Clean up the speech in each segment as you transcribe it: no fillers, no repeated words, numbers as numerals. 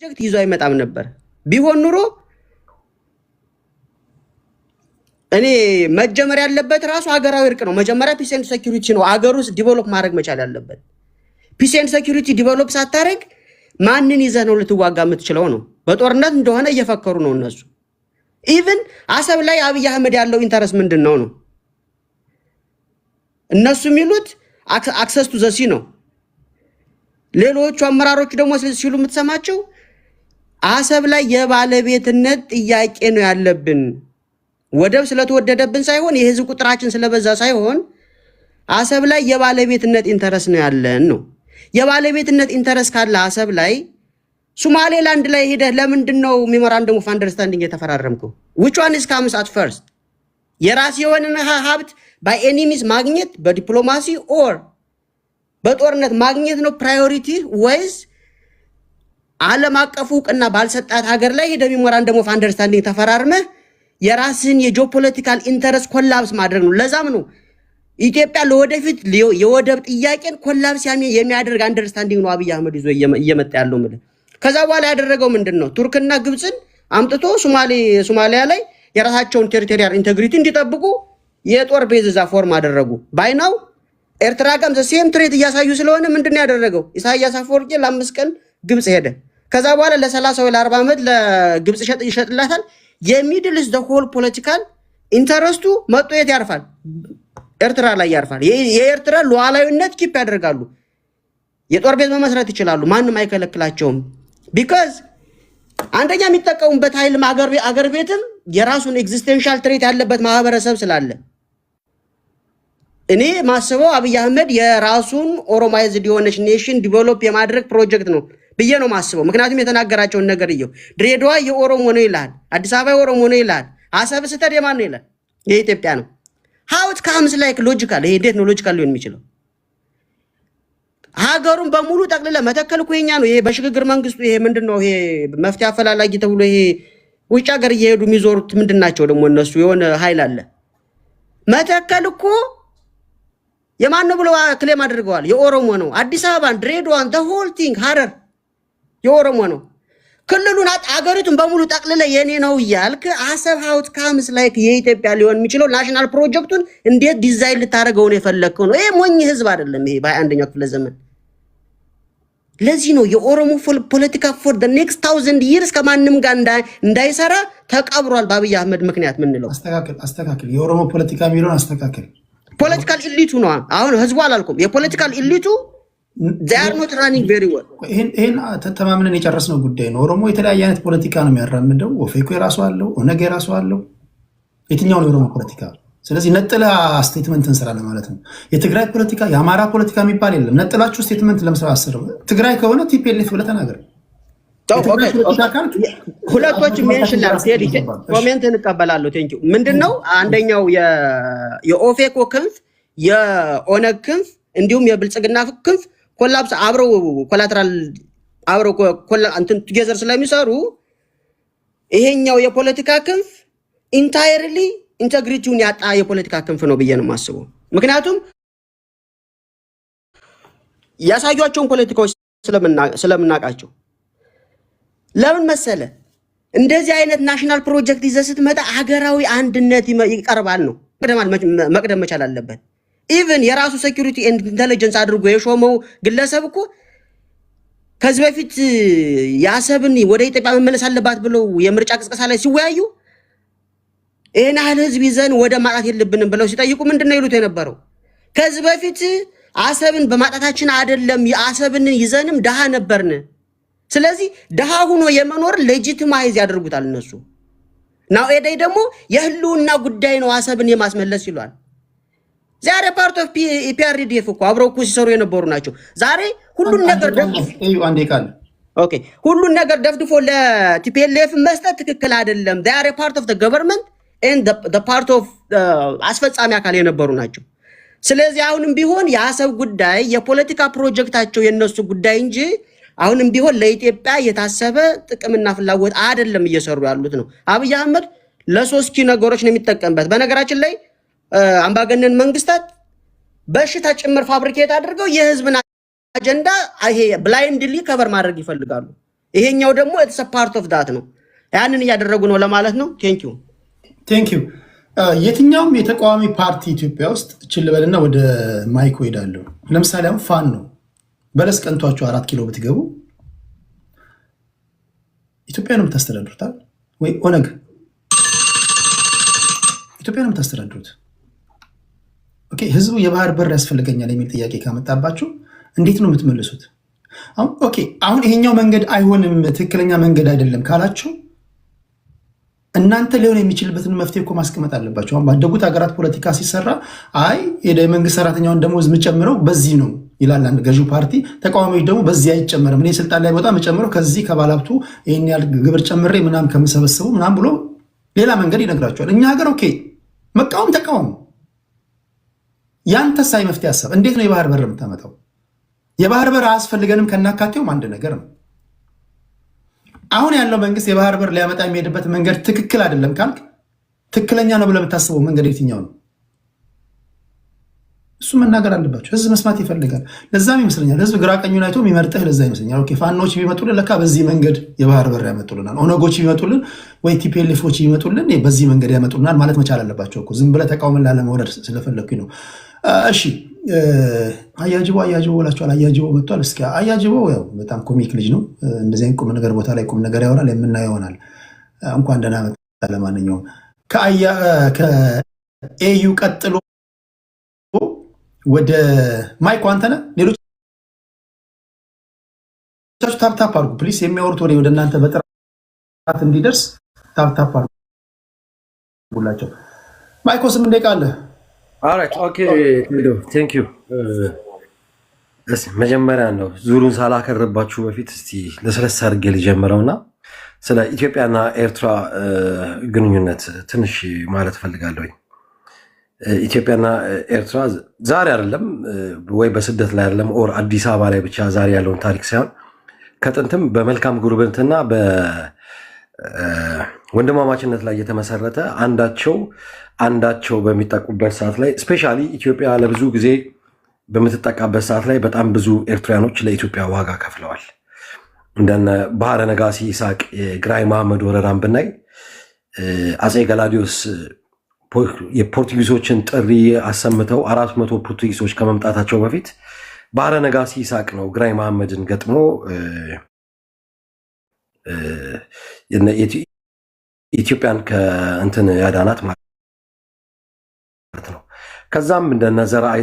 ፕሮጀክት ይዞ አይመጣም ነበር። ቢሆን ኑሮ እኔ መጀመር ያለበት ራሱ ሀገራዊ እርቅ ነው። መጀመሪያ ፒስ ኤንድ ሴኩሪቲ ነው አገሩስ ዲቨሎፕ ማድረግ መቻል ያለበት። ፒስ ኤንድ ሴኩሪቲ ዲቨሎፕ ሳታረግ ማንን ይዘህ ነው ልትዋጋ የምትችለው ነው? በጦርነት እንደሆነ እየፈከሩ ነው እነሱ። ኢቭን አሰብ ላይ አብይ አህመድ ያለው ኢንተረስት ምንድነው ነው? እነሱ የሚሉት አክሰስ ቱ ዘ ሲ ነው። ሌሎቹ አመራሮች ደግሞ ሲሉ የምትሰማቸው አሰብ ላይ የባለቤትነት ጥያቄ ነው ያለብን። ወደብ ስለተወደደብን ሳይሆን የህዝብ ቁጥራችን ስለበዛ ሳይሆን አሰብ ላይ የባለቤትነት ኢንተረስት ነው ያለን ነው። የባለቤትነት ኢንተረስት ካለ አሰብ ላይ ሶማሌላንድ ላይ ሄደህ ለምንድነው ሜሞራንደም ኦፍ አንደርስታንዲንግ የተፈራረምከው? which one is comes at first? የራስ የሆነ ሀብት by enemies ማግኘት በዲፕሎማሲ ኦር በጦርነት ማግኘት ነው ፕራዮሪቲ ወይስ ዓለም አቀፉ ዕውቅና ባልሰጣት ሀገር ላይ ሄደህ ሜሞራንደም ኦፍ አንደርስታንዲንግ ተፈራርመህ የራስን የጂኦፖለቲካል ኢንተረስት ኮላፕስ ማድረግ ነው? ለዛም ነው ኢትዮጵያ ለወደፊት የወደብ ጥያቄን ኮላፕስ የሚያደርግ አንደርስታንዲንግ ነው አብይ አህመድ ይዞ እየመጣ ያለው ማለት። ከዛ በኋላ ያደረገው ምንድነው? ቱርክና ግብፅን አምጥቶ ሶማሊያ ላይ የራሳቸውን ቴሪቶሪያል ኢንቴግሪቲ እንዲጠብቁ የጦር ቤዝ እዛ ፎርም አደረጉ። ባይናው ኤርትራ ጋም ዘሴም ትሬት እያሳዩ ስለሆነ ምንድነው ያደረገው? ኢሳያስ አፈወርቂ ለ5 ቀን ግብፅ ሄደ። ከዛ በኋላ ለ30 ወይ ለ40 ዓመት ለግብፅ ይሸጥላታል። የሚድል ኢስት ዘ ሆል ፖለቲካል ኢንተረስቱ መጥቶ የት ያርፋል? ኤርትራ ላይ ያርፋል። የኤርትራ ሉዓላዊነት ኪፕ ያደርጋሉ። የጦር ቤት መመስረት ይችላሉ። ማንም አይከለክላቸውም። ቢካዝ አንደኛ የሚጠቀሙበት ኃይልም አገር ቤትም የራሱን ኤግዚስቴንሻል ትሬት ያለበት ማህበረሰብ ስላለ እኔ ማስበው አብይ አህመድ የራሱን ኦሮማይዝድ የሆነች ኔሽን ዲቨሎፕ የማድረግ ፕሮጀክት ነው ብዬ ነው ማስበው። ምክንያቱም የተናገራቸውን ነገር እየው ድሬዳዋ የኦሮሞ ነው ይላል፣ አዲስ አበባ የኦሮሞ ነው ይላል፣ አሰብ ስተድ የማን ነው ይላል? የኢትዮጵያ ነው። how it comes like logical? ይሄ እንዴት ነው ሎጂካል ሊሆን የሚችለው? ሀገሩን በሙሉ ጠቅልለ መተከል እኮ የኛ ነው። ይሄ በሽግግር መንግስቱ ይሄ ምንድነው? ይሄ መፍትሄ አፈላላጊ ተብሎ ይሄ ውጭ ሀገር እየሄዱ የሚዞሩት ምንድናቸው ደግሞ እነሱ? የሆነ ኃይል አለ። መተከል እኮ የማን ነው ብለው ክሌም አድርገዋል። የኦሮሞ ነው። አዲስ አበባን፣ ድሬዳዋን፣ the whole thing ሀረር የኦሮሞ ነው። ክልሉን አገሪቱን በሙሉ ጠቅልለ የኔ ነው እያልክ አሰብ how it comes like የኢትዮጵያ ሊሆን የሚችለው ናሽናል ፕሮጀክቱን እንዴት ዲዛይን ልታደርገው ነው የፈለግከው ነው? ይሄ ሞኝ ህዝብ አይደለም ይሄ በ21ኛው ክፍለ ዘመን። ለዚህ ነው የኦሮሞ ፖለቲካ for the next 1000 years ከማንም ጋር እንዳይሰራ ተቀብሯል በአብይ አህመድ ምክንያት። ምን ነው አስተካክል የኦሮሞ ፖለቲካ የሚለውን አስተካክል። ፖለቲካል ኢሊቱ ነው አሁን ህዝቡ አላልኩም። የፖለቲካል ኢሊቱ they are not running very well። ይሄን ተማምነን የጨረስነው ጉዳይ ነው። ኦሮሞ የተለያየ አይነት ፖለቲካ ነው የሚያራምደው። ኦፌኮ የራሱ አለው፣ ኦነግ የራሱ አለው። የትኛው ነው የኦሮሞ ፖለቲካ? ስለዚህ ነጥላ ስቴትመንት እንሰራለን ማለት ነው። የትግራይ ፖለቲካ የአማራ ፖለቲካ የሚባል የለም። ነጥላችሁ ስቴትመንት ለምሳሌ አስር ትግራይ ከሆነ ቲፒኤልኤፍ ብለህ ተናገር። ሁለቶች ሜንሽን ላርቴድ ኮሜንት እንቀበላለሁ። ቴንክ ዩ። ምንድነው አንደኛው የኦፌኮ ክንፍ፣ የኦነግ ክንፍ እንዲሁም የብልጽግና ክንፍ ኮላፕስ አብረው ኮላተራል አብረው እንትን ቱጌዘር ስለሚሰሩ ይሄኛው የፖለቲካ ክንፍ ኢንታይርሊ ኢንቴግሪቲውን ያጣ የፖለቲካ ክንፍ ነው ብዬ ነው የማስበው። ምክንያቱም ያሳዩአቸውን ፖለቲካዎች ስለምናቃቸው። ለምን መሰለ? እንደዚህ አይነት ናሽናል ፕሮጀክት ይዘህ ስትመጣ ሀገራዊ አንድነት ይቀርባል ነው መቅደም መቻል አለበት። ኢቭን የራሱ ሴኩሪቲ ኤንድ ኢንተለጀንስ አድርጎ የሾመው ግለሰብ እኮ ከዚህ በፊት የአሰብን ወደ ኢትዮጵያ መመለስ አለባት ብለው የምርጫ ቅስቀሳ ላይ ሲወያዩ ይሄን ያህል ህዝብ ይዘን ወደ ማጣት የለብንም ብለው ሲጠይቁ ምንድነው ይሉት የነበረው? ከዚህ በፊት አሰብን በማጣታችን አይደለም የአሰብን ይዘንም ደሃ ነበርን። ስለዚህ ደሃ ሆኖ የመኖር ሌጂቲማይዝ ያደርጉታል እነሱ። ናው ኤዳይ ደግሞ የህልውና ጉዳይ ነው አሰብን የማስመለስ ይሏል። ዛሬ ፓርት ኦፍ ፒአርዲኤፍ እኮ አብረው እኮ ሲሰሩ የነበሩ ናቸው። ዛሬ ሁሉን ነገር ሁሉን ነገር ደፍድፎ ለቲፒኤልኤፍ መስጠት ትክክል አይደለም። they are a part of the government and the part of አስፈጻሚ አካል የነበሩ ናቸው። ስለዚህ አሁንም ቢሆን የአሰብ ጉዳይ የፖለቲካ ፕሮጀክታቸው የነሱ ጉዳይ እንጂ አሁንም ቢሆን ለኢትዮጵያ የታሰበ ጥቅምና ፍላጎት አይደለም እየሰሩ ያሉት ነው። አብይ አህመድ ለሶስት ኪ ነገሮች ነው የሚጠቀምበት። በነገራችን ላይ አምባገነን መንግስታት በሽታ ጭምር ፋብሪኬት አድርገው የህዝብን አጀንዳ ይሄ ብላይንድሊ ከቨር ማድረግ ይፈልጋሉ። ይሄኛው ደግሞ ኢትስ አ ፓርት ኦፍ ዳት ነው። ያንን እያደረጉ ነው ለማለት ነው። ቴንክ ዩ የትኛውም የተቃዋሚ ፓርቲ ኢትዮጵያ ውስጥ ችልበልና ወደ ማይኮ ሄዳለሁ። ለምሳሌ አሁን ፋኖ ነው በለስ ቀንቷቸው 4 ኪሎ ብትገቡ ኢትዮጵያ ነው የምታስተዳድሩታል ወይ? ኦነግ ኢትዮጵያ ነው የምታስተዳድሩት? ኦኬ ህዝቡ የባህር በር ያስፈልገኛል የሚል ጥያቄ ካመጣባችሁ እንዴት ነው የምትመልሱት? ኦኬ አሁን ይሄኛው መንገድ አይሆንም ትክክለኛ መንገድ አይደለም ካላችሁ እናንተ ሊሆን የሚችልበትን መፍትሄ እኮ ማስቀመጥ አለባቸው። አሁን ባደጉት ሀገራት ፖለቲካ ሲሰራ አይ የመንግስት ሰራተኛውን ደሞዝ የምጨምረው በዚህ ነው ይላል አንድ ገዢው ፓርቲ። ተቃዋሚዎች ደግሞ በዚህ አይጨመርም፣ እኔ ስልጣን ላይ በጣም የጨምረው ከዚህ ከባለሀብቱ ይህን ያህል ግብር ጨምሬ ምናምን ከምሰበስቡ ምናምን ብሎ ሌላ መንገድ ይነግራቸዋል። እኛ ሀገር ኦኬ መቃወም ተቃወሙ፣ ያንተ ሳይ መፍትሄ ሀሳብ እንዴት ነው የባህር በር የምታመጣው? የባህር በር አያስፈልገንም ከናካቴውም አንድ ነገር ነው። አሁን ያለው መንግስት የባህር በር ሊያመጣ የሚሄድበት መንገድ ትክክል አይደለም ካልክ ትክክለኛ ነው ብለህ የምታስበው መንገድ የትኛው ነው? እሱ መናገር አለባቸው። ህዝብ መስማት ይፈልጋል። ለዛም ይመስለኛል ህዝብ ግራ ቀኙን አይቶ የሚመርጥህ ለዛ ይመስለኛል። ኦኬ ፋኖች ቢመጡልን ለካ በዚህ መንገድ የባህር በር ያመጡልናል፣ ኦነጎች ቢመጡልን ወይ ቲፒኤልኤፎች ቢመጡልን በዚህ መንገድ ያመጡልናል ማለት መቻል አለባቸው እኮ። ዝም ብለህ ተቃውመን ላለመውረድ ስለፈለግኩኝ ነው። እሺ አያጅቦ ብላችኋል። አያጅቦ መጥቷል። እስኪ አያጅቦ ያው በጣም ኮሚክ ልጅ ነው። እንደዚህ ቁም ነገር ቦታ ላይ ቁም ነገር ያወራል፣ የምናየው ይሆናል። እንኳን ደህና መጣ። ለማንኛውም ከኤዩ ቀጥሎ ወደ ማይኮ አንተነህ፣ ሌሎች ታፕታፕ አድርጉ ፕሊስ። የሚያወሩት ወደ እናንተ በጥራት እንዲደርስ ታፕታፕ አድርጉላቸው። ማይኮ 8 ደቂቃ አለ። ኦልራይት ኦኬ ቴንክ ዩ። መጀመሪያ ነው ዙሩን ሳላከርባችሁ በፊት እስቲ ለስለስ አድርጌ ልጀምረውና ስለ ኢትዮጵያና ኤርትራ ግንኙነት ትንሽ ማለት ፈልጋለሁ። ኢትዮጵያና ኤርትራ ዛሬ አይደለም ወይ በስደት ላይ አይደለም ኦር አዲስ አበባ ላይ ብቻ ዛሬ ያለውን ታሪክ ሳይሆን ከጥንትም በመልካም ጉርብትና በወንድማማችነት ላይ የተመሰረተ አንዳቸው በሚጠቁበት ሰዓት ላይ ስፔሻሊ ኢትዮጵያ ለብዙ ጊዜ በምትጠቃበት ሰዓት ላይ በጣም ብዙ ኤርትራያኖች ለኢትዮጵያ ዋጋ ከፍለዋል። እንደነ ባህረ ነጋሲ ይስሐቅ የግራኝ መሐመድ ወረራን ብናይ አፄ ገላዲዮስ የፖርቱጊዞችን ጥሪ አሰምተው 400 ፖርቱጊዞች ከመምጣታቸው በፊት ባህረ ነጋሲ ይስሐቅ ነው ግራኝ መሐመድን ገጥሞ ኢትዮጵያን ከእንትን ያዳናት ማለት ነው። ከዛም እንደነ ዘርአይ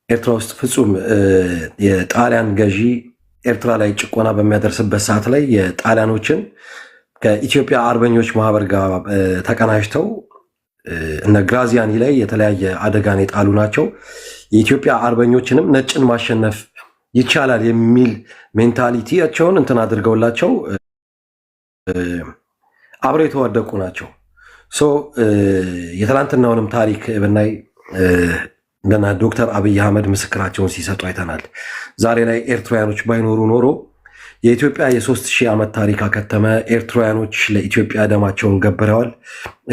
ኤርትራ ውስጥ ፍጹም የጣሊያን ገዢ ኤርትራ ላይ ጭቆና በሚያደርስበት ሰዓት ላይ የጣሊያኖችን ከኢትዮጵያ አርበኞች ማህበር ጋር ተቀናጅተው እነ ግራዚያኒ ላይ የተለያየ አደጋን የጣሉ ናቸው። የኢትዮጵያ አርበኞችንም ነጭን ማሸነፍ ይቻላል የሚል ሜንታሊቲያቸውን እንትን አድርገውላቸው አብረው የተዋደቁ ናቸው። የትላንትናውንም ታሪክ ብናይ እንደና ዶክተር አብይ አህመድ ምስክራቸውን ሲሰጡ አይተናል። ዛሬ ላይ ኤርትራውያኖች ባይኖሩ ኖሮ የኢትዮጵያ የ3000 ዓመት ታሪክ አከተመ። ኤርትራውያኖች ለኢትዮጵያ ደማቸውን ገብረዋል።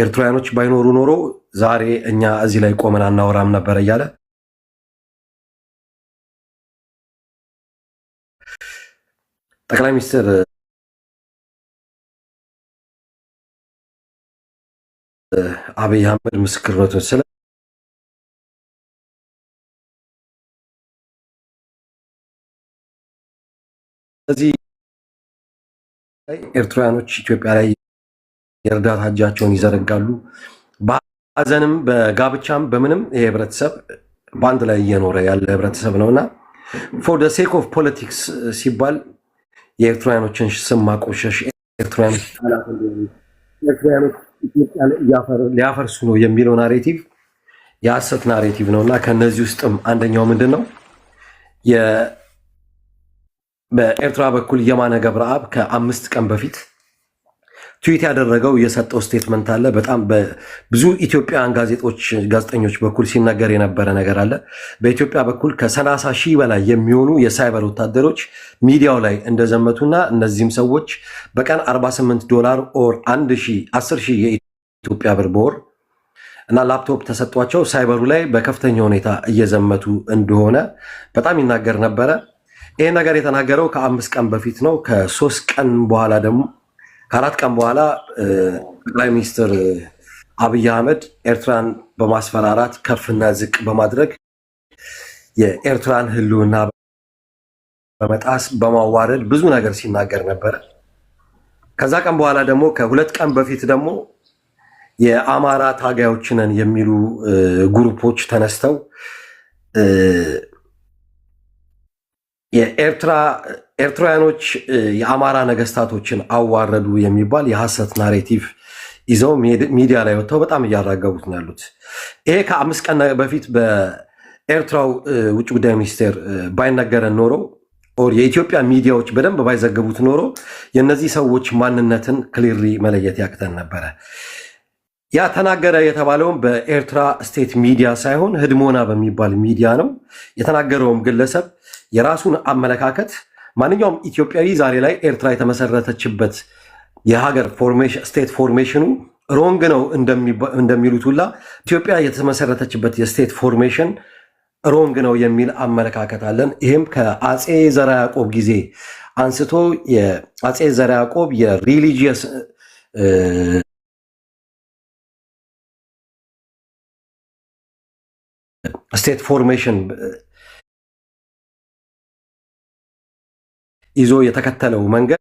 ኤርትራውያኖች ባይኖሩ ኖሮ ዛሬ እኛ እዚህ ላይ ቆመን አናወራም ነበር እያለ ጠቅላይ ሚኒስትር አብይ አህመድ ምስክርነቱን ስለዚህ ኤርትራውያኖች ኢትዮጵያ ላይ የእርዳታ እጃቸውን ይዘረጋሉ። በሀዘንም በጋብቻም በምንም ይሄ ህብረተሰብ በአንድ ላይ እየኖረ ያለ ህብረተሰብ ነውና ፎር ደ ሴክ ኦፍ ፖለቲክስ ሲባል የኤርትራውያኖችን ስም ማቆሸሽ፣ ኤርትራውያኖች ሊያፈርሱ ነው የሚለው ናሬቲቭ የሐሰት ናሬቲቭ ነውና ከነዚህ ውስጥም አንደኛው ምንድን ነው በኤርትራ በኩል የማነ ገብረአብ ከ5 ቀን በፊት ትዊት ያደረገው የሰጠው ስቴትመንት አለ። በጣም በብዙ ኢትዮጵያውያን ጋዜጠኞች በኩል ሲነገር የነበረ ነገር አለ። በኢትዮጵያ በኩል ከ30,000 በላይ የሚሆኑ የሳይበር ወታደሮች ሚዲያው ላይ እንደዘመቱና እነዚህም ሰዎች በቀን $48 ኦር 10,000 የኢትዮጵያ ብር በወር እና ላፕቶፕ ተሰጧቸው ሳይበሩ ላይ በከፍተኛ ሁኔታ እየዘመቱ እንደሆነ በጣም ይናገር ነበረ። ይሄ ነገር የተናገረው ከ5 ቀን በፊት ነው። ከ3 ቀን በኋላ ደግሞ ከ4 ቀን በኋላ ጠቅላይ ሚኒስትር አብይ አህመድ ኤርትራን በማስፈራራት ከፍና ዝቅ በማድረግ የኤርትራን ህልውና በመጣስ በማዋረድ ብዙ ነገር ሲናገር ነበር። ከዛ ቀን በኋላ ደግሞ ከ2 ቀን በፊት ደግሞ የአማራ ታጋዮችንን የሚሉ ግሩፖች ተነስተው ኤርትራውያኖች የአማራ ነገስታቶችን አዋረዱ የሚባል የሐሰት ናሬቲቭ ይዘው ሚዲያ ላይ ወጥተው በጣም እያራገቡት ነው ያሉት። ይሄ ከ5 ቀን በፊት በኤርትራው ውጭ ጉዳይ ሚኒስቴር ባይነገረን ኖሮ የኢትዮጵያ ሚዲያዎች በደንብ ባይዘገቡት ኖሮ የነዚህ ሰዎች ማንነትን ክሊርሊ መለየት ያቅተን ነበረ። ያ ተናገረ የተባለውም በኤርትራ ስቴት ሚዲያ ሳይሆን ህድሞና በሚባል ሚዲያ ነው። የተናገረውም ግለሰብ የራሱን አመለካከት ማንኛውም ኢትዮጵያዊ ዛሬ ላይ ኤርትራ የተመሰረተችበት የሀገር ስቴት ፎርሜሽኑ ሮንግ ነው እንደሚሉት ሁላ ኢትዮጵያ የተመሰረተችበት የስቴት ፎርሜሽን ሮንግ ነው የሚል አመለካከት አለን። ይህም ከአጼ ዘርዓ ያዕቆብ ጊዜ አንስቶ የአጼ ዘርዓ ያዕቆብ የሪሊጂየስ ስቴት ፎርሜሽን ይዞ የተከተለው መንገድ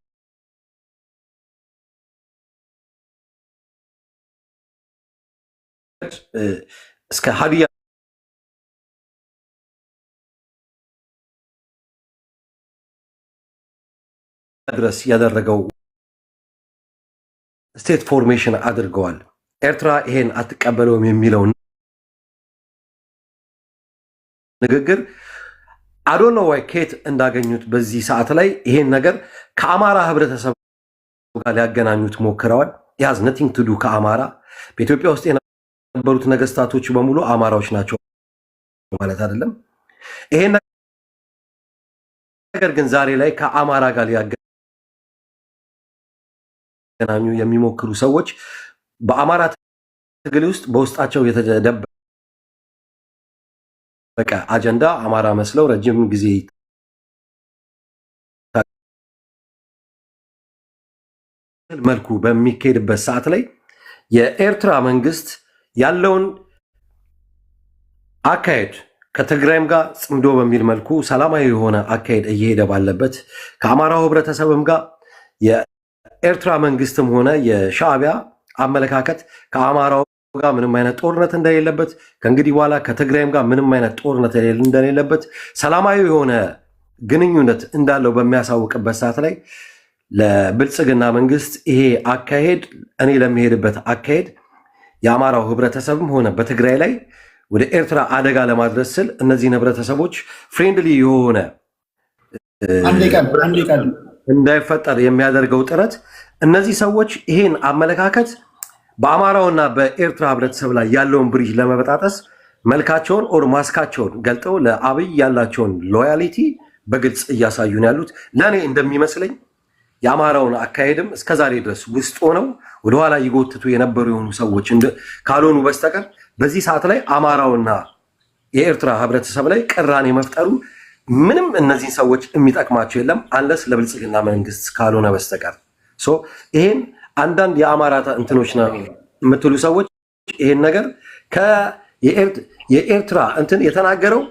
እስከ ሀዲያ ድረስ ያደረገው ስቴት ፎርሜሽን አድርገዋል። ኤርትራ ይሄን አትቀበለውም የሚለው ንግግር አዶኖ ዋይ ኬት እንዳገኙት በዚህ ሰዓት ላይ ይሄን ነገር ከአማራ ህብረተሰብ ጋር ሊያገናኙት ሞክረዋል። ያዝ ነቲንግ ቱ ዱ ከአማራ በኢትዮጵያ ውስጥ የነበሩት ነገስታቶች በሙሉ አማራዎች ናቸው ማለት አይደለም። ይሄን ነገር ግን ዛሬ ላይ ከአማራ ጋር ሊያገናኙ የሚሞክሩ ሰዎች በአማራ ትግል ውስጥ በውስጣቸው የተደበቀ አጀንዳ አማራ መስለው ረጅም ጊዜ መልኩ በሚካሄድበት ሰዓት ላይ የኤርትራ መንግስት ያለውን አካሄድ ከትግራይም ጋር ጽምዶ በሚል መልኩ ሰላማዊ የሆነ አካሄድ እየሄደ ባለበት ከአማራው ህብረተሰብም ጋር የኤርትራ መንግስትም ሆነ የሻዕቢያ አመለካከት ከአማራው ጋር ምንም አይነት ጦርነት እንደሌለበት ከእንግዲህ በኋላ ከትግራይም ጋር ምንም አይነት ጦርነት እንደሌለበት ሰላማዊ የሆነ ግንኙነት እንዳለው በሚያሳውቅበት ሰዓት ላይ ለብልጽግና መንግስት ይሄ አካሄድ እኔ ለሚሄድበት አካሄድ የአማራው ህብረተሰብም ሆነ በትግራይ ላይ ወደ ኤርትራ አደጋ ለማድረስ ስል እነዚህን ህብረተሰቦች ፍሬንድሊ የሆነ እንዳይፈጠር የሚያደርገው ጥረት እነዚህ ሰዎች ይሄን አመለካከት በአማራውና በኤርትራ ህብረተሰብ ላይ ያለውን ብሪጅ ለመበጣጠስ መልካቸውን ኦር ማስካቸውን ገልጠው ለአብይ ያላቸውን ሎያሊቲ በግልጽ እያሳዩ ነው ያሉት። ለእኔ እንደሚመስለኝ የአማራውን አካሄድም እስከዛሬ ድረስ ውስጥ ሆነው ወደኋላ ይጎትቱ የነበሩ የሆኑ ሰዎች ካልሆኑ በስተቀር በዚህ ሰዓት ላይ አማራውና የኤርትራ ህብረተሰብ ላይ ቅራኔ መፍጠሩ ምንም እነዚህን ሰዎች የሚጠቅማቸው የለም አንለስ ለብልጽግና መንግስት ካልሆነ በስተቀር። ይሄን አንዳንድ የአማራ እንትኖች ነው የምትሉ ሰዎች ይሄን ነገር የኤርትራ እንትን የተናገረው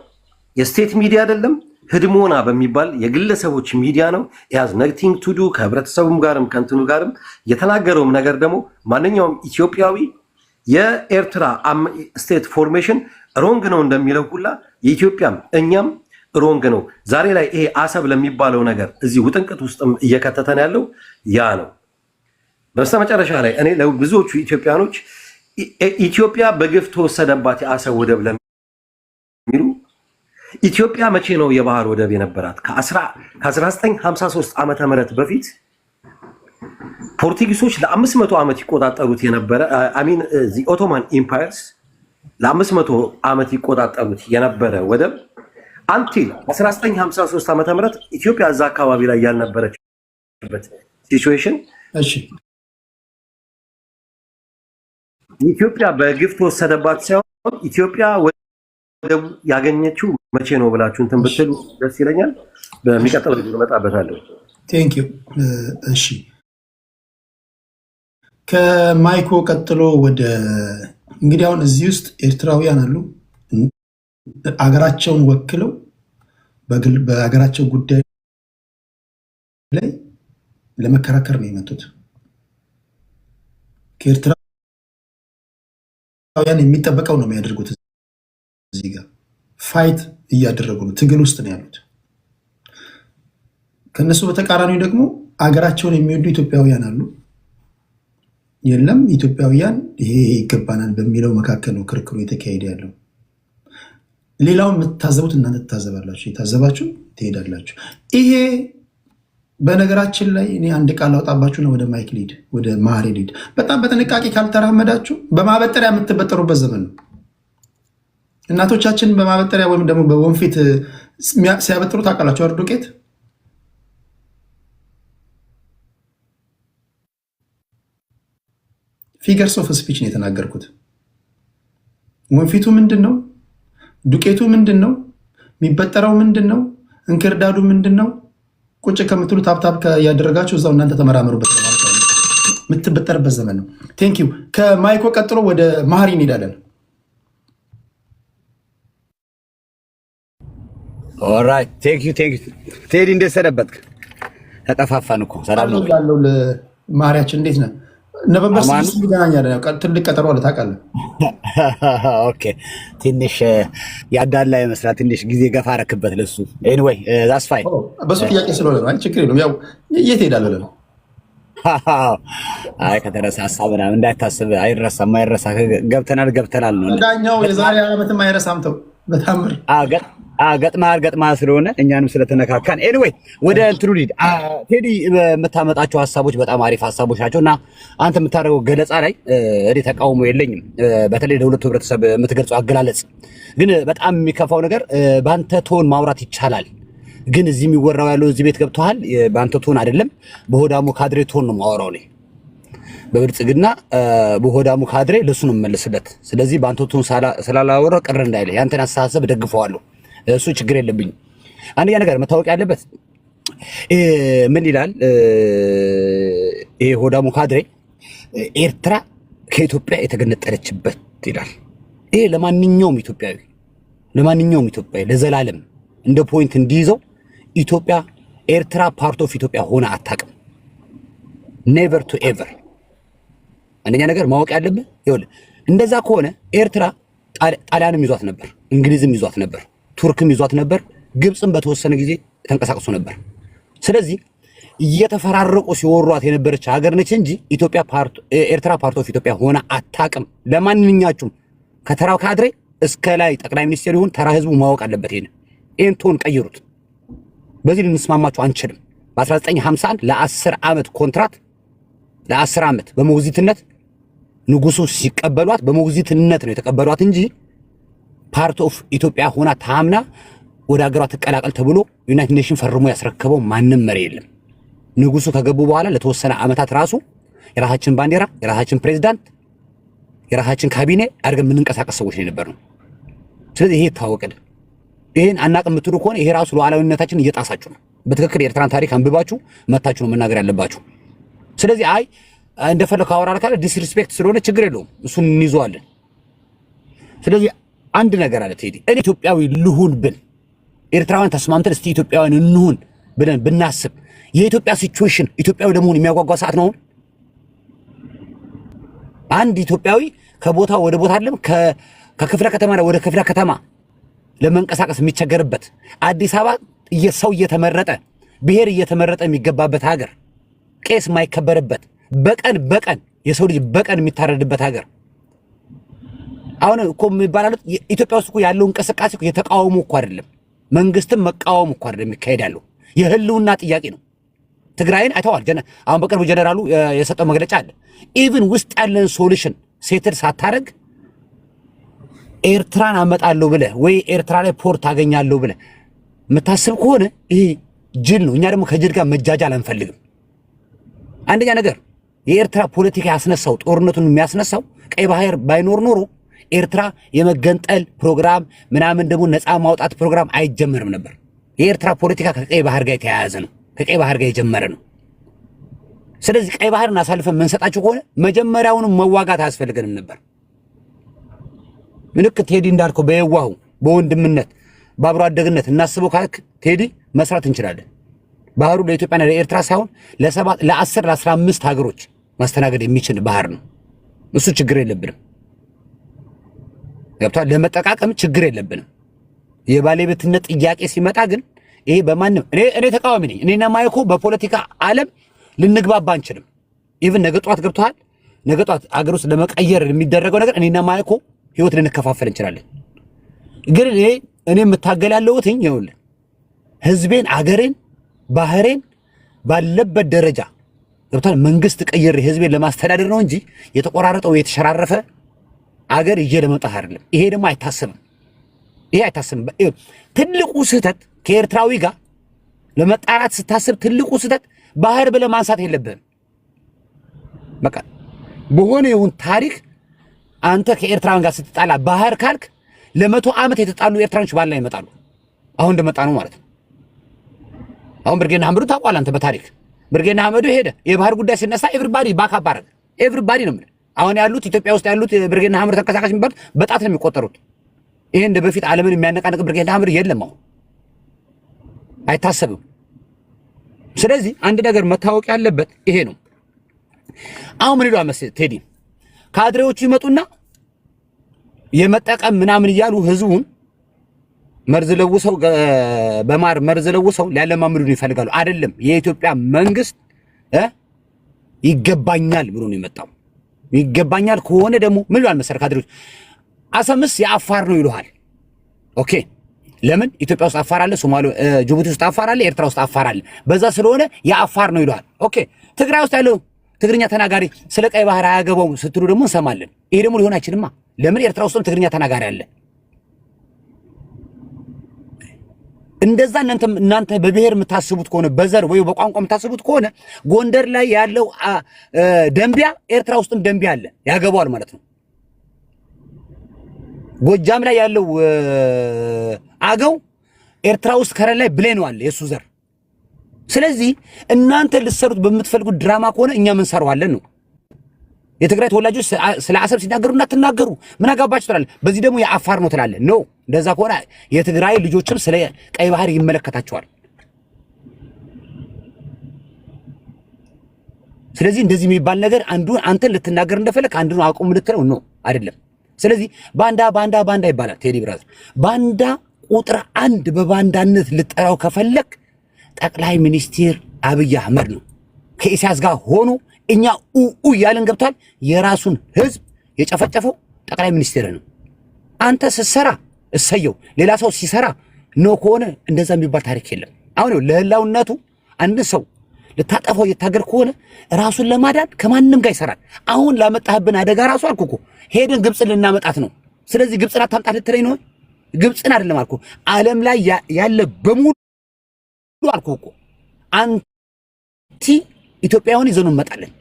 የስቴት ሚዲያ አይደለም፣ ህድሞና በሚባል የግለሰቦች ሚዲያ ነው። ያዝ ነቲንግ ቱ ዱ ከህብረተሰቡም ጋርም ከእንትኑ ጋርም የተናገረውም ነገር ደግሞ ማንኛውም ኢትዮጵያዊ የኤርትራ ስቴት ፎርሜሽን ሮንግ ነው እንደሚለው ሁላ የኢትዮጵያም እኛም ሮንግ ነው። ዛሬ ላይ ይሄ አሰብ ለሚባለው ነገር እዚህ ውጥንቅጥ ውስጥም እየከተተን ያለው ያ ነው። በስተመጨረሻ ላይ እኔ ለብዙዎቹ ኢትዮጵያኖች ኢትዮጵያ በግፍ ተወሰደባት የአሰብ ወደብ ለሚሉ ኢትዮጵያ መቼ ነው የባህር ወደብ የነበራት? ከ1953 ዓመተ ምህረት በፊት ፖርቱጊሶች ለ500 ዓመት ይቆጣጠሩት የነበረ አሚን ዚ ኦቶማን ኢምፓየርስ ለ500 ዓመት ይቆጣጠሩት የነበረ ወደብ አንቲል 1953 ዓመተ ምህረት ኢትዮጵያ እዛ አካባቢ ላይ ያልነበረችበት ሲቹዌሽን ኢትዮጵያ በግፍ ተወሰደባት ሳይሆን ኢትዮጵያ ወደቡ ያገኘችው መቼ ነው ብላችሁ እንትን ብትሉ ደስ ይለኛል። በሚቀጥለው ቪዲዮ እመጣበታለሁ። ቴንክ ዩ። እሺ ከማይኮ ቀጥሎ ወደ እንግዲህ አሁን እዚህ ውስጥ ኤርትራውያን አሉ አገራቸውን ወክለው በሀገራቸው ጉዳይ ላይ ለመከራከር ነው የመጡት። ከኤርትራውያን የሚጠበቀው ነው የሚያደርጉት። እዚህ ጋር ፋይት እያደረጉ ነው፣ ትግል ውስጥ ነው ያሉት። ከነሱ በተቃራኒው ደግሞ አገራቸውን የሚወዱ ኢትዮጵያውያን አሉ። የለም ኢትዮጵያውያን ይሄ ይገባናል በሚለው መካከል ነው ክርክሩ የተካሄደ ያለው። ሌላውን የምትታዘቡት እናንተ ትታዘባላችሁ፣ የታዘባችሁ ትሄዳላችሁ። ይሄ በነገራችን ላይ እኔ አንድ ቃል አውጣባችሁ ነው ወደ ማይክ ሊድ ወደ ማሬ ሊድ። በጣም በጥንቃቄ ካልተራመዳችሁ በማበጠሪያ የምትበጠሩበት ዘመን ነው። እናቶቻችን በማበጠሪያ ወይም ደግሞ በወንፊት ሲያበጥሩ ታውቃላችሁ አይደል? ዱቄት ፊገርስ ኦፍ ስፒች ነው የተናገርኩት። ወንፊቱ ምንድን ነው? ዱቄቱ ምንድን ነው? የሚበጠረው ምንድን ነው? እንክርዳዱ ምንድን ነው? ቁጭ ከምትሉ ታብታብ ያደረጋችሁ እዛው እናንተ ተመራመሩበት። የምትበጠርበት ዘመን ነው። ቴንክ ዩ። ከማይኮ ቀጥሎ ወደ ማህሪ እንሄዳለን። ኦራይት ቴንክ ዩ ቴዲ፣ እንዴት ሰነበትክ? ተጠፋፋን እኮ። ሰላም ነው ያለው። ለማህሪያችን እንዴት ነህ? ኖቨምበር 6 እንገናኛለን። ትልቅ ቀጠሮ አለ ታውቃለህ። ኦኬ ትንሽ ያዳላ ይመስላል። ትንሽ ጊዜ ገፋ አረክበት ለሱ። ኤኒዌይ ዛትስ ፋይን። በሱ ጥያቄ ስለሆነ ነው። ችግር የለውም። ያው የት ሄዳል ብለህ ነው። አይ ከተረሳ ሀሳብ ምናምን እንዳይታስብ፣ አይረሳም። አይረሳ ገብተናል ነው። ዳኛው የዛሬ ዓመትም አይረሳም። ተው በታምር ገጥማል ስለሆነ እኛንም ስለተነካካን። ኤኒዌይ ወደ እንትኑ ሊድ ቴዲ፣ የምታመጣቸው ሀሳቦች በጣም አሪፍ ሀሳቦች ናቸው እና አንተ የምታደርገው ገለጻ ላይ እኔ ተቃውሞ የለኝም። በተለይ ለሁለቱ ህብረተሰብ የምትገልጸው አገላለጽ ግን በጣም የሚከፋው ነገር በአንተ ቶን ማውራት ይቻላል፣ ግን እዚህ የሚወራው ያለው እዚህ ቤት ገብተዋል። በአንተ ቶን አይደለም፣ በሆዳሙ ካድሬ ቶን ነው ማወራው እኔ። በብልጽግና በሆዳሙ ካድሬ ለሱ ነው የምመልስለት። ስለዚህ በአንተ ቶን ስላላወራ ቅር እንዳይለ ያንተን አስተሳሰብ ደግፈዋለሁ። እሱ ችግር የለብኝም። አንደኛ ነገር መታወቅ ያለበት ምን ይላል ይሄ ሆዳሙ ካድሬ፣ ኤርትራ ከኢትዮጵያ የተገነጠለችበት ይላል። ይሄ ለማንኛውም ኢትዮጵያዊ ለዘላለም እንደ ፖይንት እንዲይዘው ኢትዮጵያ ኤርትራ ፓርት ኦፍ ኢትዮጵያ ሆነ አታውቅም። ኔቨር ቱ ኤቨር። አንደኛ ነገር ማወቅ ያለብህ ይኸውልህ፣ እንደዛ ከሆነ ኤርትራ ጣሊያንም ይዟት ነበር፣ እንግሊዝም ይዟት ነበር፣ ቱርክም ይዟት ነበር፣ ግብፅም በተወሰነ ጊዜ ተንቀሳቅሶ ነበር። ስለዚህ እየተፈራረቁ ሲወሯት የነበረች ሀገር ነች እንጂ ኤርትራ ፓርት ኦፍ ኢትዮጵያ ሆነ አታውቅም። ለማንኛችሁም ከተራው ካድሬ እስከ ላይ ጠቅላይ ሚኒስቴር ይሁን ተራ ህዝቡ ማወቅ አለበት። ይሄን ቶን ቀይሩት። በዚህ ልንስማማችሁ አንችልም። በ1951 ለ10 ዓመት ኮንትራት ለ10 ዓመት በሞግዚትነት ንጉሱ ሲቀበሏት በሞግዚትነት ነው የተቀበሏት እንጂ ፓርት ኦፍ ኢትዮጵያ ሆና ታምና ወደ ሀገሯ ትቀላቀል ተብሎ ዩናይትድ ኔሽን ፈርሞ ያስረከበው ማንም መሪ የለም። ንጉሱ ከገቡ በኋላ ለተወሰነ ዓመታት ራሱ የራሳችን ባንዲራ፣ የራሳችን ፕሬዝዳንት፣ የራሳችን ካቢኔ አድርገን የምንንቀሳቀስ ሰዎች ነው የነበርነው። ስለዚህ ይሄ ይታወቃል። ይሄን አናውቅም የምትሉ ከሆነ ይሄ ራሱ ሉዓላዊነታችን እየጣሳችሁ ነው። በትክክል የኤርትራን ታሪክ አንብባችሁ መታችሁ ነው መናገር ያለባችሁ። ስለዚህ አይ እንደፈለከው አወራር ካለ ዲስሪስፔክት ስለሆነ ችግር የለውም፣ እሱን እንይዘዋለን። ስለዚህ አንድ ነገር አለ ቴዲ፣ እኔ ኢትዮጵያዊ ልሁን ብል ኤርትራውያን ተስማምተን እስቲ ኢትዮጵያውያን እንሁን ብለን ብናስብ የኢትዮጵያ ሲቹዌሽን ኢትዮጵያዊ ለመሆን የሚያጓጓ ሰዓት ነው። አንድ ኢትዮጵያዊ ከቦታ ወደ ቦታ አይደለም ከክፍለ ከተማ ወደ ክፍለ ከተማ ለመንቀሳቀስ የሚቸገርበት፣ አዲስ አበባ ሰው እየተመረጠ ብሔር እየተመረጠ የሚገባበት ሀገር፣ ቄስ የማይከበርበት፣ በቀን የሰው ልጅ በቀን የሚታረድበት ሀገር። አሁን እኮ የሚባለው ኢትዮጵያ ውስጥ እኮ ያለው እንቅስቃሴ የተቃውሞ እኮ አይደለም፣ መንግስትም መቃወም እኮ አይደለም የሚካሄድ ያለው የህልውና ጥያቄ ነው። ትግራይን አይተዋል። አሁን በቅርቡ ጀነራሉ የሰጠው መግለጫ አለ። ኢቭን ውስጥ ያለን ሶሉሽን ሴትል ሳታረግ ኤርትራን አመጣለሁ ብለህ ወይ ኤርትራ ላይ ፖርት አገኛለሁ ብለህ የምታስብ ከሆነ ይሄ ጅል ነው። እኛ ደግሞ ከጅል ጋር መጃጃል አንፈልግም። አንደኛ ነገር የኤርትራ ፖለቲካ ያስነሳው ጦርነቱን የሚያስነሳው ቀይ ባህር ባይኖር ኖሮ ኤርትራ የመገንጠል ፕሮግራም ምናምን ደግሞ ነፃ ማውጣት ፕሮግራም አይጀመርም ነበር። የኤርትራ ፖለቲካ ከቀይ ባህር ጋር የተያያዘ ነው። ከቀይ ባህር ጋር የጀመረ ነው። ስለዚህ ቀይ ባህርን አሳልፈን የምንሰጣቸው ከሆነ መጀመሪያውንም መዋጋት አያስፈልገንም ነበር። ምልክ ቴዲ እንዳልከው በየዋሁ በወንድምነት በአብሮ አደግነት እናስበው ካልክ ቴዲ መስራት እንችላለን። ባህሩ ለኢትዮጵያና ለኤርትራ ሳይሆን ለ10 ለ15 ሀገሮች ማስተናገድ የሚችል ባህር ነው። እሱ ችግር የለብንም። ገብቷል። ለመጠቃቀም ችግር የለብንም። የባለቤትነት ጥያቄ ሲመጣ ግን ይሄ በማንም እኔ ተቃዋሚ ነኝ። እኔና ማይኮ በፖለቲካ ዓለም ልንግባባ አንችልም። ኢቭን ነገ ጧት ገብቷል። ነገ ጧት አገር ውስጥ ለመቀየር የሚደረገው ነገር እኔና ማይኮ ህይወት ልንከፋፈል እንችላለን። ግን እኔ የምታገል ያለሁት ይኸውልህ ህዝቤን፣ አገሬን፣ ባህሬን ባለበት ደረጃ ገብቷል መንግስት ቀይሬ ህዝቤን ለማስተዳደር ነው እንጂ የተቆራረጠው የተሸራረፈ አገር ይዤ ለመውጣት አይደለም። ይሄ ደግሞ አይታሰብም። ይሄ አይታሰብም። ትልቁ ስህተት ከኤርትራዊ ጋር ለመጣራት ስታስብ ትልቁ ስህተት ባህር ብለህ ማንሳት የለብህም። በቃ በሆነ ይሁን ታሪክ አንተ ከኤርትራን ጋር ስትጣላ ባህር ካልክ ለ100 ዓመት የተጣሉ ኤርትራኖች ባልና ይመጣሉ። አሁን እንደመጣ ነው ማለት ነው። አሁን ብርጌና ሐመዱ ታውቃለህ አንተ በታሪክ ብርጌና ሐመዱ ሄደ የባህር ጉዳይ ሲነሳ ኤቭሪባዲ ባካፕ አደረገ። ኤቭሪባዲ ነው የምልህ። አሁን ያሉት ኢትዮጵያ ውስጥ ያሉት ብርጌና ሐመዱ ተንቀሳቃሽ የሚባሉት በጣት ነው የሚቆጠሩት። ይሄ እንደ በፊት ዓለምን የሚያነቃንቅ ብርጌና ሐመዱ የለም። አሁን አይታሰብም። ስለዚህ አንድ ነገር መታወቅ ያለበት ይሄ ነው። አሁን ምን ይሏል መሰለህ ቴዲ ካድሬዎቹ ይመጡና የመጠቀም ምናምን እያሉ ህዝቡን መርዝ ለውሰው በማር መርዝ ለውሰው ሊያለማምዱን ይፈልጋሉ። አይደለም የኢትዮጵያ መንግስት ይገባኛል ብሎ ነው የመጣው። ይገባኛል ከሆነ ደግሞ ምን ይሏል መሰለህ ካድሬዎች አሰምስ የአፋር ነው ይሉሃል። ኦኬ ለምን ኢትዮጵያ ውስጥ አፋር አለ፣ ሶማሌ ጅቡቲ ውስጥ አፋር አለ፣ ኤርትራ ውስጥ አፋር አለ። በዛ ስለሆነ የአፋር ነው ይሉሃል። ኦኬ ትግራይ ውስጥ ያለው ትግርኛ ተናጋሪ ስለ ቀይ ባህር አያገባውም ስትሉ ደግሞ እንሰማለን። ይሄ ደግሞ ሊሆን አይችልማ። ለምን ኤርትራ ውስጥም ትግርኛ ተናጋሪ አለ። እንደዛ እናንተ በብሔር የምታስቡት ከሆነ በዘር ወይ በቋንቋ የምታስቡት ከሆነ ጎንደር ላይ ያለው ደንቢያ ኤርትራ ውስጥም ደንቢያ አለ፣ ያገባዋል ማለት ነው። ጎጃም ላይ ያለው አገው ኤርትራ ውስጥ ከረን ላይ ብሌን አለ የሱ ዘር። ስለዚህ እናንተ ልትሰሩት በምትፈልጉት ድራማ ከሆነ እኛ ምን ሰራዋለን ነው። የትግራይ ተወላጆች ስለ አሰብ ሲናገሩ እናትናገሩ ምን አጋባችሁ ትላለህ። በዚህ ደግሞ የአፋር ነው ትላለህ። ኖ እንደዛ ከሆነ የትግራይ ልጆችም ስለ ቀይ ባህር ይመለከታቸዋል። ስለዚህ እንደዚህ የሚባል ነገር አንተን ልትናገር እንደፈለክ አንዱን አቁም ልትለው ነው አይደለም። ስለዚህ ባንዳ ይባላል። ቴዲ ብራዘር ባንዳ ቁጥር 1 በባንዳነት ልጠራው ከፈለክ ጠቅላይ ሚኒስትር አብይ አህመድ ነው። ከኢሳያስ ጋር ሆኖ እኛ እያልን ገብቷል። የራሱን ህዝብ የጨፈጨፈው ጠቅላይ ሚኒስትር ነው። አንተ ስትሰራ እሰየው፣ ሌላ ሰው ሲሰራ ነው ከሆነ እንደዛ የሚባል ታሪክ የለም። አሁን ለህላውነቱ አንድ ሰው ልታጠፋው እየታገር ከሆነ ራሱን ለማዳን ከማንም ጋር ይሰራል። አሁን ላመጣህብን አደጋ ራሱ አልኩ እኮ ሄደን ግብፅን ልናመጣት ነው። ስለዚህ ግብፅን አታምጣት ልትለኝ ነው? ግብፅን አይደለም አልኩ፣ ዓለም ላይ ያለ በሙሉ አልኩ እኮ አንቲ ኢትዮጵያውን ይዘን እንመጣለን።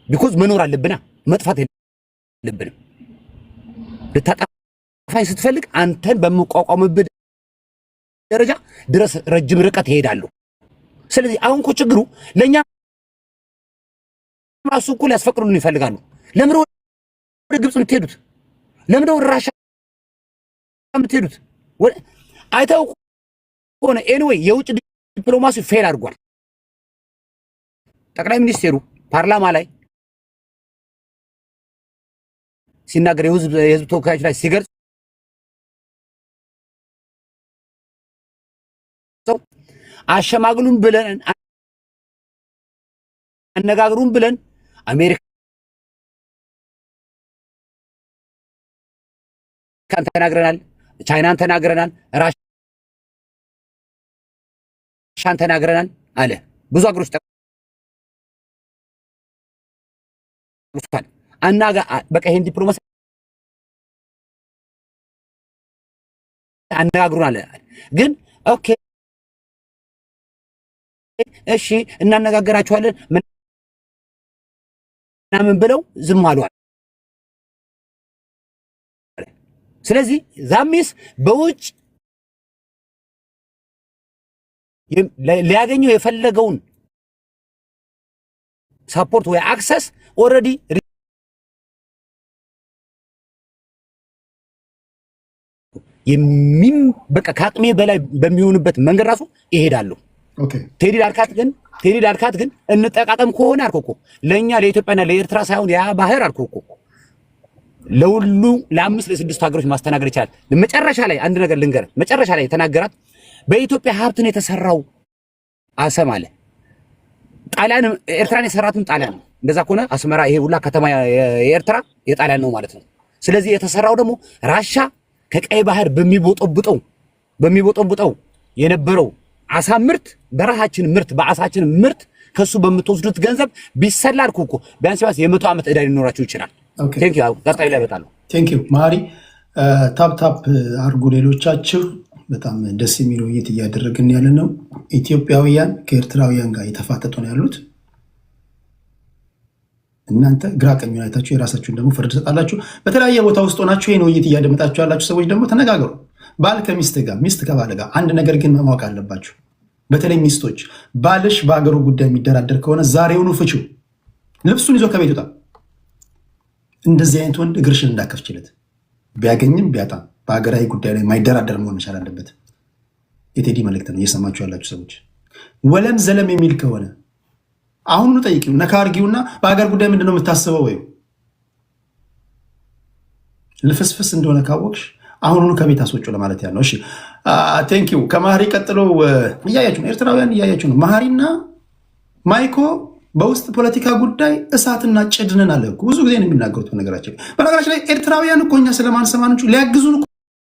ቢኮዝ መኖር አለብና መጥፋት የለብንም። ልታጠፋኝ ስትፈልግ አንተን በመቋቋምብህ ደረጃ ድረስ ረጅም ርቀት ይሄዳሉ። ስለዚህ አሁን እኮ ችግሩ ለኛ ራሱ እኮ ሊያስፈቅዱልን ይፈልጋሉ። ለምን ወደ ግብፅ የምትሄዱት? ለምን ወደ ራሻ የምትሄዱት? አይተው ሆነ ኤኒዌይ የውጭ ዲፕሎማሲ ፌል አድርጓል። ጠቅላይ ሚኒስቴሩ ፓርላማ ላይ ሲናገር የህዝብ ተወካዮች ላይ ሲገልጽ አሸማግሉን ብለን አነጋግሩን ብለን አሜሪካን ተናግረናል፣ ቻይናን ተናግረናል፣ ራሻን ተናግረናል አለ። ብዙ ሀገሮች ተጠቅሷል። በቃ ይሄን ዲፕሎማሲ አነጋግሩን አለ። ግን ኦኬ እሺ እናነጋገራቸዋለን ምናምን ብለው ዝም አሏል። ስለዚህ ዛሚስ በውጭ ሊያገኘው የፈለገውን ሰፖርት ወይ አክሰስ ኦልሬዲ በቃ ከአቅሜ በላይ በሚሆንበት መንገድ ራሱ ይሄዳሉ። ቴዲ ዳልካት ግን እንጠቃቀም ከሆነ አልኮኮ ለኛ ለኢትዮጵያና ለኤርትራ ሳይሆን ያ ባህር አልኮኮ ለሁሉ ለአምስት ለስድስት ሀገሮች ማስተናገድ ይችላል። መጨረሻ ላይ አንድ ነገር ልንገር፣ መጨረሻ ላይ የተናገራት በኢትዮጵያ ሀብትን የተሰራው አሰብ አለ። ጣሊያን ኤርትራን የሰራትም ጣሊያን ነው። እንደዛ ከሆነ አስመራ ይሄ ሁላ ከተማ የኤርትራ የጣሊያን ነው ማለት ነው። ስለዚህ የተሰራው ደግሞ ራሻ ከቀይ ባህር በሚቦጠቡጠው የነበረው አሳ ምርት በራሳችን ምርት በአሳችን ምርት ከሱ በምትወስዱት ገንዘብ ቢሰላል እኮ ቢያንስ የ100 ዓመት ዕዳ ሊኖራችሁ ይችላል። ቴንክ ዩ ቀጣይ ላይ በጣም ቴንክ ዩ ማሪ ታፕ አርጉ። ሌሎቻችሁ በጣም ደስ የሚል ውይይት እያደረግን ያለ ነው። ኢትዮጵያውያን ከኤርትራውያን ጋር የተፋጠጡ ነው ያሉት። እናንተ ግራ ቀኙን አይታችሁ የራሳችሁን ደግሞ ፍርድ ሰጣላችሁ። በተለያየ ቦታ ውስጥ ሆናችሁ ይህን ውይይት እያደመጣችሁ ያላችሁ ሰዎች ደግሞ ተነጋገሩ። ባል ከሚስት ጋር፣ ሚስት ከባል ጋር። አንድ ነገር ግን ማወቅ አለባችሁ። በተለይ ሚስቶች፣ ባልሽ በአገሩ ጉዳይ የሚደራደር ከሆነ ዛሬውኑ ፍቺው፣ ልብሱን ይዞ ከቤት ይውጣ። እንደዚህ አይነት ወንድ እግርሽን እንዳከፍችለት፣ ቢያገኝም ቢያጣም በሀገራዊ ጉዳይ ላይ ማይደራደር መሆን መቻል አለበት። የቴዲ መልእክት ነው እየሰማችሁ ያላችሁ ሰዎች። ወለም ዘለም የሚል ከሆነ አሁኑ ጠይቂው፣ ነካ አርጊውና በሀገር ጉዳይ ምንድነው የምታስበው? ወይ ልፍስፍስ እንደሆነ ካወቅሽ አሁኑኑ ከቤት አስወጪው ለማለት ያለው። እሺ ቴንክ ዩ። ከማህሪ ቀጥሎ እያያችሁ ነው፣ ኤርትራውያን እያያችሁ ነው። ማህሪና ማይኮ በውስጥ ፖለቲካ ጉዳይ እሳትና ጭድንን አለ። ብዙ ጊዜ ነው የሚናገሩት። በነገራችን ላይ ኤርትራውያን እኮ እኛ ስለማንሰማኖቹ ሊያግዙን